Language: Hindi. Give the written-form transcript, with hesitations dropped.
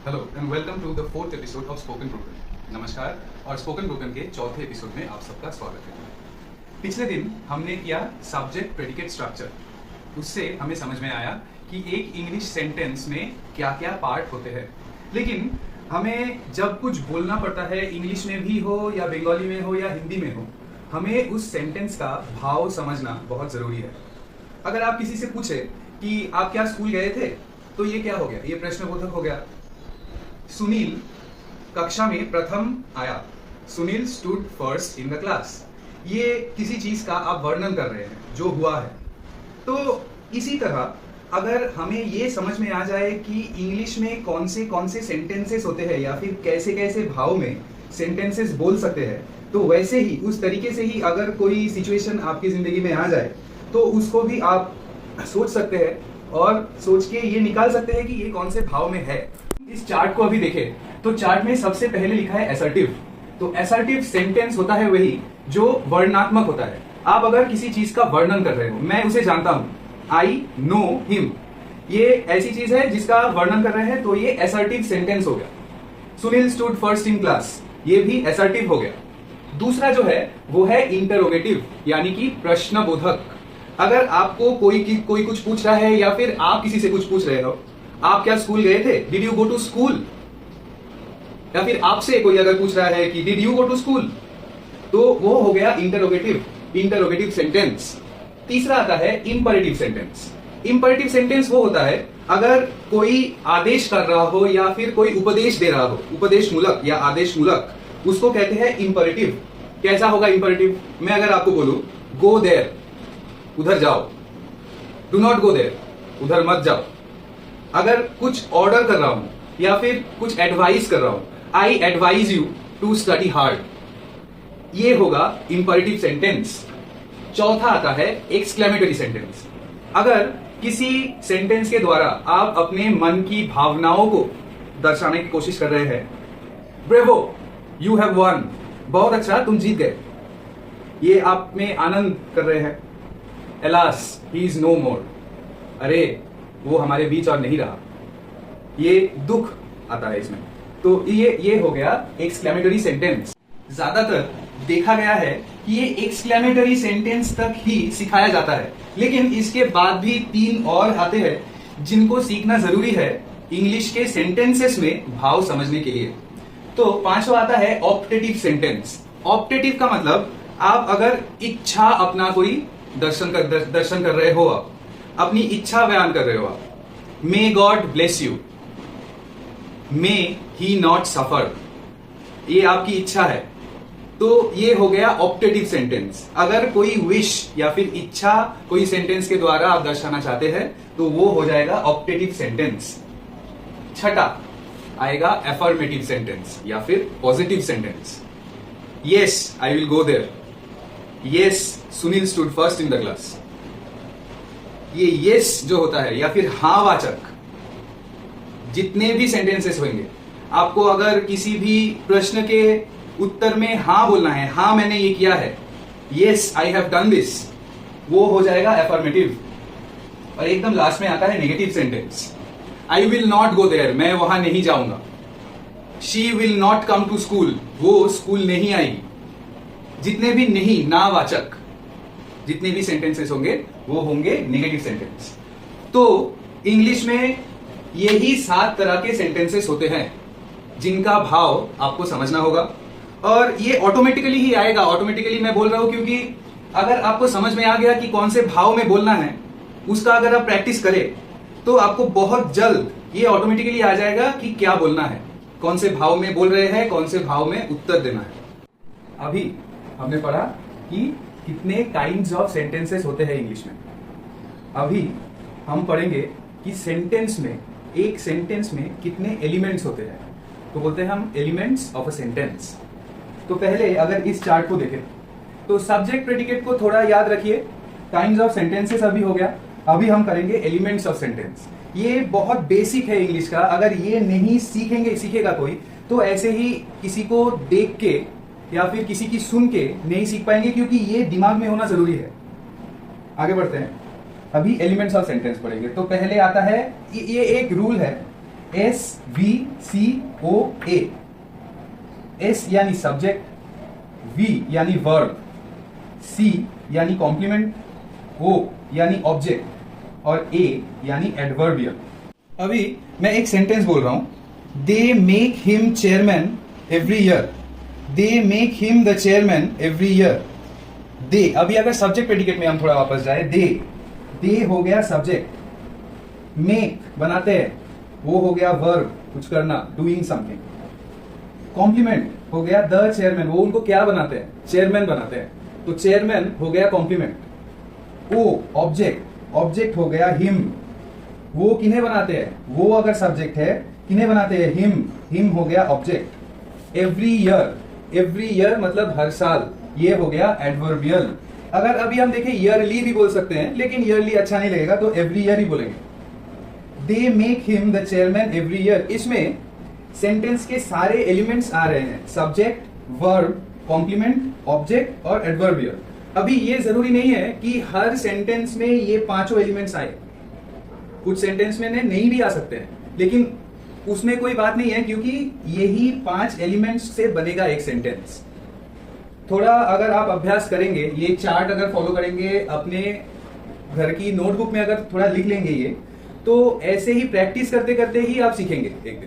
Hello and welcome to the fourth episode of spoken broken. नमस्कार और स्पोकन ब्रोकन के चौथे एपिसोड में आप सबका स्वागत है। पिछले दिन हमने किया सब्जेक्ट प्रेडिकेट स्ट्रक्चर। उससे हमें समझ में आया कि एक इंग्लिश सेंटेंस में क्या क्या पार्ट होते हैं, लेकिन हमें जब कुछ बोलना पड़ता है, इंग्लिश में भी हो या बंगाली में हो या हिंदी में हो, हमें उस सेंटेंस का भाव समझना बहुत ज़रूरी है। अगर आप किसी से पूछे कि आप क्या स्कूल गए थे, तो ये क्या हो गया? ये प्रश्नबोधक हो गया। सुनील कक्षा में प्रथम आया। Sunil stood first in the class. ये किसी चीज का आप वर्णन कर रहे हैं जो हुआ है। तो इसी तरह अगर हमें ये समझ में आ जाए कि इंग्लिश में कौन से सेंटेंसेस होते हैं या फिर कैसे कैसे भाव में सेंटेंसेस बोल सकते हैं, तो वैसे ही उस तरीके से ही अगर कोई सिचुएशन आपकी जिंदगी में आ जाए तो उसको भी आप सोच सकते हैं और सोच के ये निकाल सकते हैं कि ये कौन से भाव में है। इस चार्ट को अभी देखें तो चार्ट में सबसे पहले लिखा है असर्टिव। तो असर्टिव सेंटेंस होता है वही जो वर्णनात्मक होता है। आप अगर किसी चीज का वर्णन कर रहे हो, मैं उसे जानता हूं, आई नो हिम, ये ऐसी चीज है जिसका वर्णन कर रहे हैं, तो ये असर्टिव सेंटेंस हो गया। Sunil stood first in class, ये भी असर्टिव हो गया। दूसरा जो है वो है इंटरोगेटिव, यानी कि प्रश्नबोधक। अगर आपको कोई कुछ पूछ रहा है या फिर आप किसी से कुछ पूछ रहे हो, आप क्या स्कूल गए थे, did you go to school, या फिर आपसे कोई अगर पूछ रहा है कि did you go to school, तो वो हो गया इंटरोगेटिव सेंटेंस। तीसरा आता है इंपरेटिव सेंटेंस। इंपरेटिव सेंटेंस वो होता है अगर कोई आदेश कर रहा हो या फिर कोई उपदेश दे रहा हो, उपदेश मूलक या आदेश मूलक, उसको कहते हैं इंपरेटिव। कैसा होगा इंपरेटिव? मैं अगर आपको बोलूं गो देयर, उधर जाओ, डू नॉट गो देयर, उधर मत जाओ। अगर कुछ ऑर्डर कर रहा हूं या फिर कुछ एडवाइस कर रहा हूं, I advise you to study hard, ये होगा इंपरेटिव सेंटेंस। चौथा आता है एक्सक्लेमेटरी सेंटेंस। अगर किसी सेंटेंस के द्वारा आप अपने मन की भावनाओं को दर्शाने की कोशिश कर रहे हैं, ब्रेवो, यू हैव वन, बहुत अच्छा, तुम जीत गए, ये आप में आनंद कर रहे हैं। एलास, ही इज नो मोर, अरे वो हमारे बीच और नहीं रहा, ये दुख आता है इसमें। तो ये हो गया एक्सक्लेमेटरी सेंटेंस। ज्यादातर देखा गया है कि ये एक्सक्लेमेटरी सेंटेंस तक ही सिखाया जाता है, लेकिन इसके बाद भी 3 और आते हैं जिनको सीखना जरूरी है इंग्लिश के सेंटेंसेस में भाव समझने के लिए। तो 5वां आता है ऑप्टेटिव सेंटेंस। ऑप्टेटिव का मतलब आप अगर इच्छा अपना कोई दर्शन कर रहे हो, आप अपनी इच्छा बयान कर रहे हो, आप may God bless you, may he not suffer, ये आपकी इच्छा है, तो ये हो गया ऑप्टेटिव सेंटेंस। अगर कोई विश या फिर इच्छा कोई सेंटेंस के द्वारा आप दर्शाना चाहते हैं तो वो हो जाएगा ऑप्टेटिव सेंटेंस। छठा आएगा एफर्मेटिव सेंटेंस या फिर positive sentence. Yes, I will go there, yes, Sunil stood first in the class. ये यस जो होता है या फिर हाँ वाचक, जितने भी सेंटेंसेस होंगे, आपको अगर किसी भी प्रश्न के उत्तर में हाँ बोलना है, हाँ मैंने ये किया है, yes I have done this, वो हो जाएगा एफर्मेटिव। और एकदम लास्ट में आता है negative sentence. I will not go there, मैं वहां नहीं जाऊंगा। She will not come to school, वो स्कूल नहीं आएगी। जितने भी नहीं, ना वाचक, जितने भी सेंटेंसेस होंगे वो होंगे नेगेटिव सेंटेंस। तो इंग्लिश में यही 7 तरह के सेंटेंसेस होते हैं जिनका भाव आपको समझना होगा, और ये ऑटोमेटिकली ही आएगा। ऑटोमेटिकली मैं बोल रहा हूं क्योंकि अगर आपको समझ में आ गया कि कौन से भाव में बोलना है, उसका अगर आप प्रैक्टिस करें तो आपको बहुत जल्द ये ऑटोमेटिकली आ जाएगा कि क्या बोलना है, कौन से भाव में बोल रहे हैं, कौन से भाव में उत्तर देना है। अभी हमने पढ़ा कि कितने काइंड्स ऑफ सेंटेंसेस होते हैं इंग्लिश में। अभी हम पढ़ेंगे कि सेंटेंस में, एक सेंटेंस में कितने एलिमेंट्स होते हैं, तो बोलते हैं हम एलिमेंट्स ऑफ अ सेंटेंस। तो पहले अगर इस चार्ट को देखें तो सब्जेक्ट प्रेडिकेट को थोड़ा याद रखिए, काइंड्स ऑफ सेंटेंसेस अभी हो गया। अभी हम करेंगे एलिमेंट्स ऑफ सेंटेंस। ये बहुत बेसिक है इंग्लिश का, अगर ये नहीं सीखेगा कोई तो ऐसे ही किसी को देख के या फिर किसी की सुन के नहीं सीख पाएंगे, क्योंकि ये दिमाग में होना जरूरी है। आगे बढ़ते हैं, अभी एलिमेंट्स ऑफ सेंटेंस पढ़ेंगे। तो पहले आता है, ये एक रूल है SVCOA। S यानी सब्जेक्ट, V यानी वर्ब, C यानी कॉम्प्लीमेंट, O यानी ऑब्जेक्ट और A यानी एडवर्बियल। अभी मैं एक सेंटेंस बोल रहा हूं, they make him chairman every year. They make him the chairman every year. They, अभी अगर सब्जेक्ट प्रेडिकेट में हम थोड़ा वापस जाए, दे हो गया सब्जेक्ट, मेक बनाते हैं, वो हो गया वर्ब कुछ करना, डूइंग समथिंग। कॉम्प्लीमेंट हो गया द चेयरमैन, वो उनको क्या बनाते हैं, चेयरमैन बनाते हैं, तो चेयरमैन हो गया कॉम्प्लीमेंट। ओ ऑब्जेक्ट हो गया हिम, वो किन्हें बनाते हैं, वो अगर सब्जेक्ट है किन्हें बनाते हैं, हिम हो गया ऑब्जेक्ट। एवरी ईयर मतलब हर साल, ये हो गया एडवर्बियल। अगर अभी हम देखें ईयरली भी बोल सकते हैं, लेकिन ईयरली अच्छा नहीं लगेगा तो एवरी ईयर ही बोलेंगे। दे make him the chairman every year. इसमें सेंटेंस के सारे एलिमेंट्स आ रहे हैं, सब्जेक्ट, वर्ब, कॉम्प्लीमेंट, ऑब्जेक्ट और एडवर्बियल। अभी ये जरूरी नहीं है कि हर सेंटेंस में ये पांचों एलिमेंट्स आए, कुछ सेंटेंस में नहीं भी आ सकते हैं, लेकिन उसमें कोई बात नहीं है क्योंकि यही 5 एलिमेंट्स से बनेगा एक सेंटेंस। थोड़ा अगर आप अभ्यास करेंगे, ये चार्ट अगर फॉलो करेंगे, अपने घर की नोटबुक में अगर थोड़ा लिख लेंगे ये, तो ऐसे ही प्रैक्टिस करते करते ही आप सीखेंगे एक दिन।